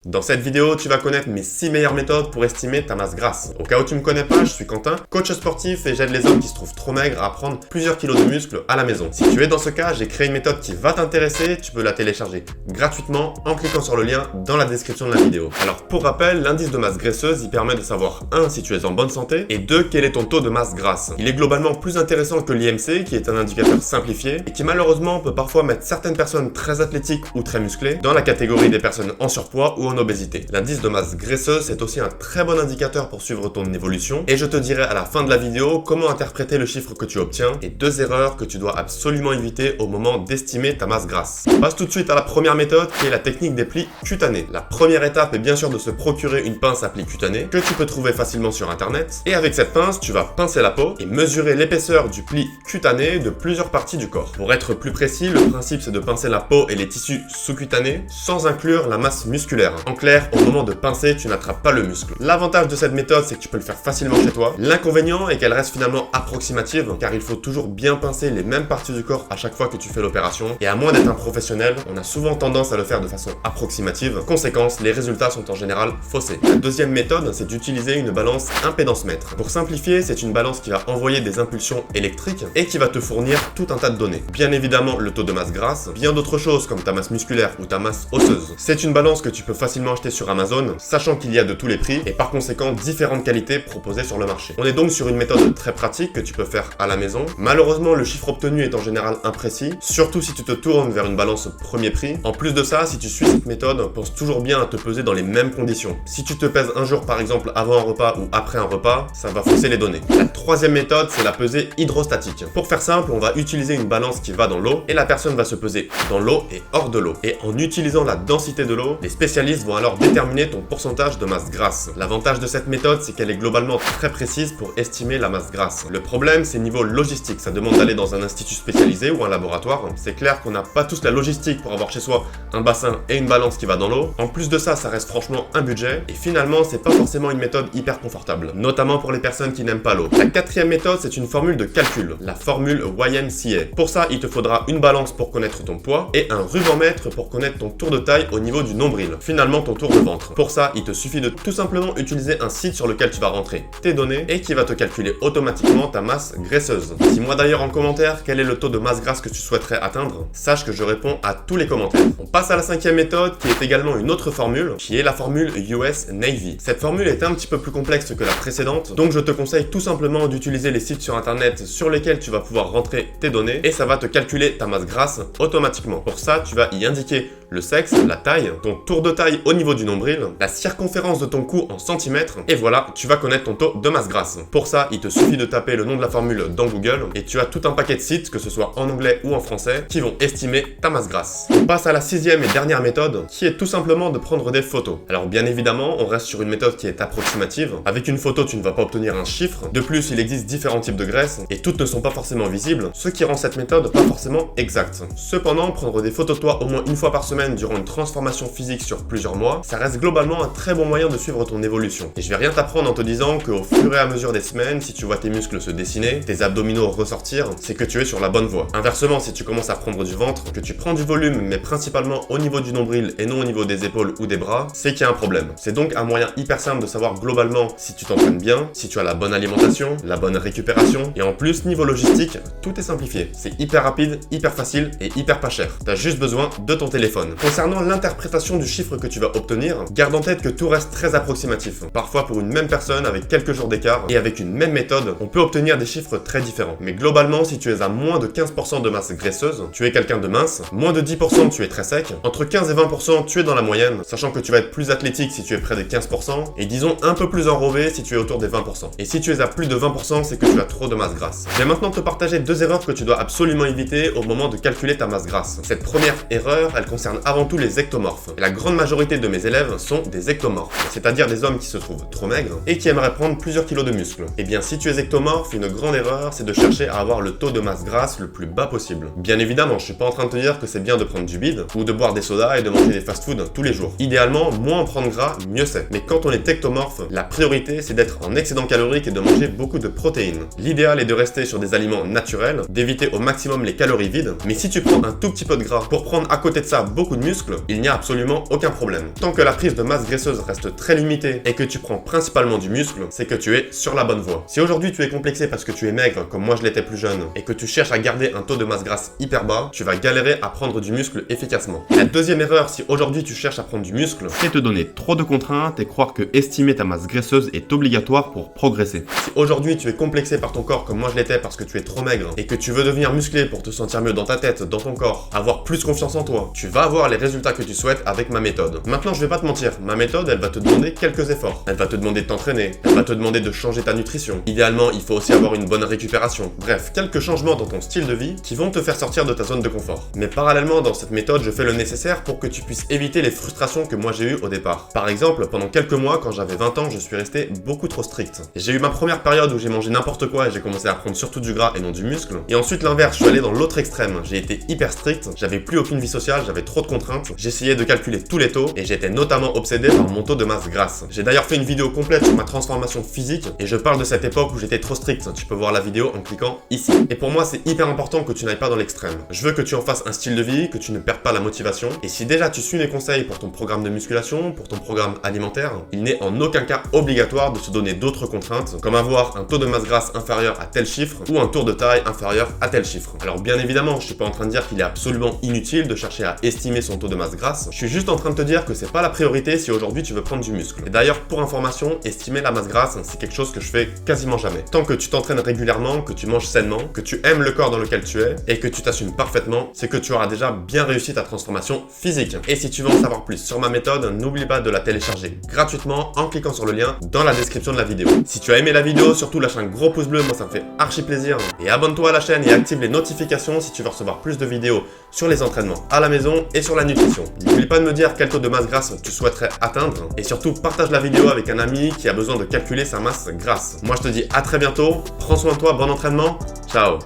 Dans cette vidéo, tu vas connaître mes 6 meilleures méthodes pour estimer ta masse grasse. Au cas où tu me connais pas, je suis Quentin, coach sportif et j'aide les hommes qui se trouvent trop maigres à prendre plusieurs kilos de muscles à la maison. Si tu es dans ce cas, j'ai créé une méthode qui va t'intéresser, tu peux la télécharger gratuitement en cliquant sur le lien dans la description de la vidéo. Alors pour rappel, l'indice de masse graisseuse, il permet de savoir 1 si tu es en bonne santé et 2 quel est ton taux de masse grasse. Il est globalement plus intéressant que l'IMC qui est un indicateur simplifié et qui malheureusement peut parfois mettre certaines personnes très athlétiques ou très musclées dans la catégorie des personnes en surpoids ou en obésité. L'indice de masse graisseuse est aussi un très bon indicateur pour suivre ton évolution et je te dirai à la fin de la vidéo comment interpréter le chiffre que tu obtiens et 2 erreurs que tu dois absolument éviter au moment d'estimer ta masse grasse. On passe tout de suite à la première méthode qui est la technique des plis cutanés. La première étape est bien sûr de se procurer une pince à plis cutanés que tu peux trouver facilement sur internet et avec cette pince tu vas pincer la peau et mesurer l'épaisseur du pli cutané de plusieurs parties du corps. Pour être plus précis, le principe c'est de pincer la peau et les tissus sous-cutanés sans inclure la masse musculaire. En clair, au moment de pincer, tu n'attrapes pas le muscle. L'avantage de cette méthode, c'est que tu peux le faire facilement chez toi. L'inconvénient est qu'elle reste finalement approximative, car il faut toujours bien pincer les mêmes parties du corps à chaque fois que tu fais l'opération. Et à moins d'être un professionnel, on a souvent tendance à le faire de façon approximative. Conséquence, les résultats sont en général faussés. La deuxième méthode, c'est d'utiliser une balance impédance-mètre. Pour simplifier, c'est une balance qui va envoyer des impulsions électriques et qui va te fournir tout un tas de données. Bien évidemment, le taux de masse grasse, bien d'autres choses comme ta masse musculaire ou ta masse osseuse. C'est une balance que tu peux facilement acheter sur Amazon, sachant qu'il y a de tous les prix et par conséquent différentes qualités proposées sur le marché. On est donc sur une méthode très pratique que tu peux faire à la maison. Malheureusement, le chiffre obtenu est en général imprécis, surtout si tu te tournes vers une balance premier prix. En plus de ça, si tu suis cette méthode, pense toujours bien à te peser dans les mêmes conditions. Si tu te pèses un jour par exemple avant un repas ou après un repas, ça va fausser les données. La troisième méthode, c'est la pesée hydrostatique. Pour faire simple, on va utiliser une balance qui va dans l'eau et la personne va se peser dans l'eau et hors de l'eau. Et en utilisant la densité de l'eau, les spécialistes vont alors déterminer ton pourcentage de masse grasse. L'avantage de cette méthode, c'est qu'elle est globalement très précise pour estimer la masse grasse. Le problème, c'est niveau logistique. Ça demande d'aller dans un institut spécialisé ou un laboratoire. C'est clair qu'on n'a pas tous la logistique pour avoir chez soi un bassin et une balance qui va dans l'eau. En plus de ça, ça reste franchement un budget. Et finalement, c'est pas forcément une méthode hyper confortable, notamment pour les personnes qui n'aiment pas l'eau. La quatrième méthode, c'est une formule de calcul, la formule YMCA. Pour ça, il te faudra une balance pour connaître ton poids et un ruban-mètre pour connaître ton tour de taille au niveau du nombril. Finalement, ton tour de ventre. Pour ça, il te suffit de tout simplement utiliser un site sur lequel tu vas rentrer tes données et qui va te calculer automatiquement ta masse graisseuse. Dis-moi d'ailleurs en commentaire quel est le taux de masse grasse que tu souhaiterais atteindre. Sache que je réponds à tous les commentaires. On passe à la cinquième méthode qui est également une autre formule qui est la formule US Navy. Cette formule est un petit peu plus complexe que la précédente, donc je te conseille tout simplement d'utiliser les sites sur internet sur lesquels tu vas pouvoir rentrer tes données et ça va te calculer ta masse grasse automatiquement. Pour ça, tu vas y indiquer le sexe, la taille, ton tour de taille au niveau du nombril, la circonférence de ton cou en centimètres, et voilà, tu vas connaître ton taux de masse grasse. Pour ça, il te suffit de taper le nom de la formule dans Google, et tu as tout un paquet de sites, que ce soit en anglais ou en français, qui vont estimer ta masse grasse. On passe à la sixième et dernière méthode, qui est tout simplement de prendre des photos. Alors bien évidemment, on reste sur une méthode qui est approximative. Avec une photo, tu ne vas pas obtenir un chiffre. De plus, il existe différents types de graisses, et toutes ne sont pas forcément visibles, ce qui rend cette méthode pas forcément exacte. Cependant, prendre des photos de toi au moins une fois par semaine durant une transformation physique sur plusieurs mois, ça reste globalement un très bon moyen de suivre ton évolution. Et je vais rien t'apprendre en te disant qu'au fur et à mesure des semaines, si tu vois tes muscles se dessiner, tes abdominaux ressortir, c'est que tu es sur la bonne voie. Inversement, si tu commences à prendre du ventre, que tu prends du volume, mais principalement au niveau du nombril et non au niveau des épaules ou des bras, c'est qu'il y a un problème. C'est donc un moyen hyper simple de savoir globalement si tu t'entraînes bien, si tu as la bonne alimentation, la bonne récupération, et en plus, niveau logistique, tout est simplifié. C'est hyper rapide, hyper facile et hyper pas cher. T'as juste besoin de ton téléphone. Concernant l'interprétation du chiffre que tu vas obtenir, garde en tête que tout reste très approximatif. Parfois, pour une même personne, avec quelques jours d'écart, et avec une même méthode, on peut obtenir des chiffres très différents. Mais globalement, si tu es à moins de 15% de masse graisseuse, tu es quelqu'un de mince, moins de 10% tu es très sec, entre 15 et 20% tu es dans la moyenne, sachant que tu vas être plus athlétique si tu es près des 15%, et disons un peu plus enrobé si tu es autour des 20%. Et si tu es à plus de 20%, c'est que tu as trop de masse grasse. Je vais maintenant te partager 2 erreurs que tu dois absolument éviter au moment de calculer ta masse grasse. Cette première erreur, elle concerne avant tout les ectomorphes. Et la grande majorité de mes élèves sont des ectomorphes, c'est-à-dire des hommes qui se trouvent trop maigres et qui aimeraient prendre plusieurs kilos de muscles. Et bien si tu es ectomorphe, une grande erreur, c'est de chercher à avoir le taux de masse grasse le plus bas possible. Bien évidemment, je suis pas en train de te dire que c'est bien de prendre du bide ou de boire des sodas et de manger des fast-food tous les jours. Idéalement, moins en prendre gras, mieux c'est. Mais quand on est ectomorphe, la priorité c'est d'être en excédent calorique et de manger beaucoup de protéines. L'idéal est de rester sur des aliments naturels, d'éviter au maximum les calories vides, mais si tu prends un tout petit peu de gras pour prendre à côté de ça beaucoup beaucoup de muscles, il n'y a absolument aucun problème. Tant que la prise de masse graisseuse reste très limitée et que tu prends principalement du muscle, c'est que tu es sur la bonne voie. Si aujourd'hui tu es complexé parce que tu es maigre comme moi je l'étais plus jeune et que tu cherches à garder un taux de masse grasse hyper bas, tu vas galérer à prendre du muscle efficacement. La deuxième erreur, si aujourd'hui tu cherches à prendre du muscle, c'est te donner trop de contraintes et croire que estimer ta masse graisseuse est obligatoire pour progresser. Si aujourd'hui tu es complexé par ton corps comme moi je l'étais parce que tu es trop maigre et que tu veux devenir musclé pour te sentir mieux dans ta tête, dans ton corps, avoir plus confiance en toi, tu vas avoir les résultats que tu souhaites avec ma méthode. Maintenant je vais pas te mentir, ma méthode elle va te demander quelques efforts. Elle va te demander de t'entraîner, elle va te demander de changer ta nutrition. Idéalement il faut aussi avoir une bonne récupération. Bref, quelques changements dans ton style de vie qui vont te faire sortir de ta zone de confort. Mais parallèlement dans cette méthode je fais le nécessaire pour que tu puisses éviter les frustrations que moi j'ai eues au départ. Par exemple, pendant quelques mois quand j'avais 20 ans je suis resté beaucoup trop strict. J'ai eu ma première période où j'ai mangé n'importe quoi et j'ai commencé à prendre surtout du gras et non du muscle. Et ensuite l'inverse, je suis allé dans l'autre extrême. J'ai été hyper strict, j'avais plus aucune vie sociale, j'avais trop de contraintes, j'essayais de calculer tous les taux et j'étais notamment obsédé par mon taux de masse grasse. J'ai d'ailleurs fait une vidéo complète sur ma transformation physique et je parle de cette époque où j'étais trop strict. Tu peux voir la vidéo en cliquant ici. Et pour moi c'est hyper important que tu n'ailles pas dans l'extrême. Je veux que tu en fasses un style de vie, que tu ne perds pas la motivation. Et si déjà tu suis mes conseils pour ton programme de musculation, pour ton programme alimentaire, il n'est en aucun cas obligatoire de se donner d'autres contraintes, comme avoir un taux de masse grasse inférieur à tel chiffre ou un tour de taille inférieur à tel chiffre. Alors bien évidemment, je suis pas en train de dire qu'il est absolument inutile de chercher à estimer son taux de masse grasse, je suis juste en train de te dire que c'est pas la priorité si aujourd'hui tu veux prendre du muscle. Et d'ailleurs, pour information, estimer la masse grasse, c'est quelque chose que je fais quasiment jamais. Tant que tu t'entraînes régulièrement, que tu manges sainement, que tu aimes le corps dans lequel tu es et que tu t'assumes parfaitement, c'est que tu auras déjà bien réussi ta transformation physique. Et si tu veux en savoir plus sur ma méthode, n'oublie pas de la télécharger gratuitement en cliquant sur le lien dans la description de la vidéo. Si tu as aimé la vidéo, surtout lâche un gros pouce bleu, moi ça me fait archi plaisir. Et abonne-toi à la chaîne et active les notifications si tu veux recevoir plus de vidéos sur les entraînements à la maison et sur la nutrition. N'oublie pas de me dire quel taux de masse grasse tu souhaiterais atteindre et surtout partage la vidéo avec un ami qui a besoin de calculer sa masse grasse. Moi je te dis à très bientôt, prends soin de toi, bon entraînement, ciao.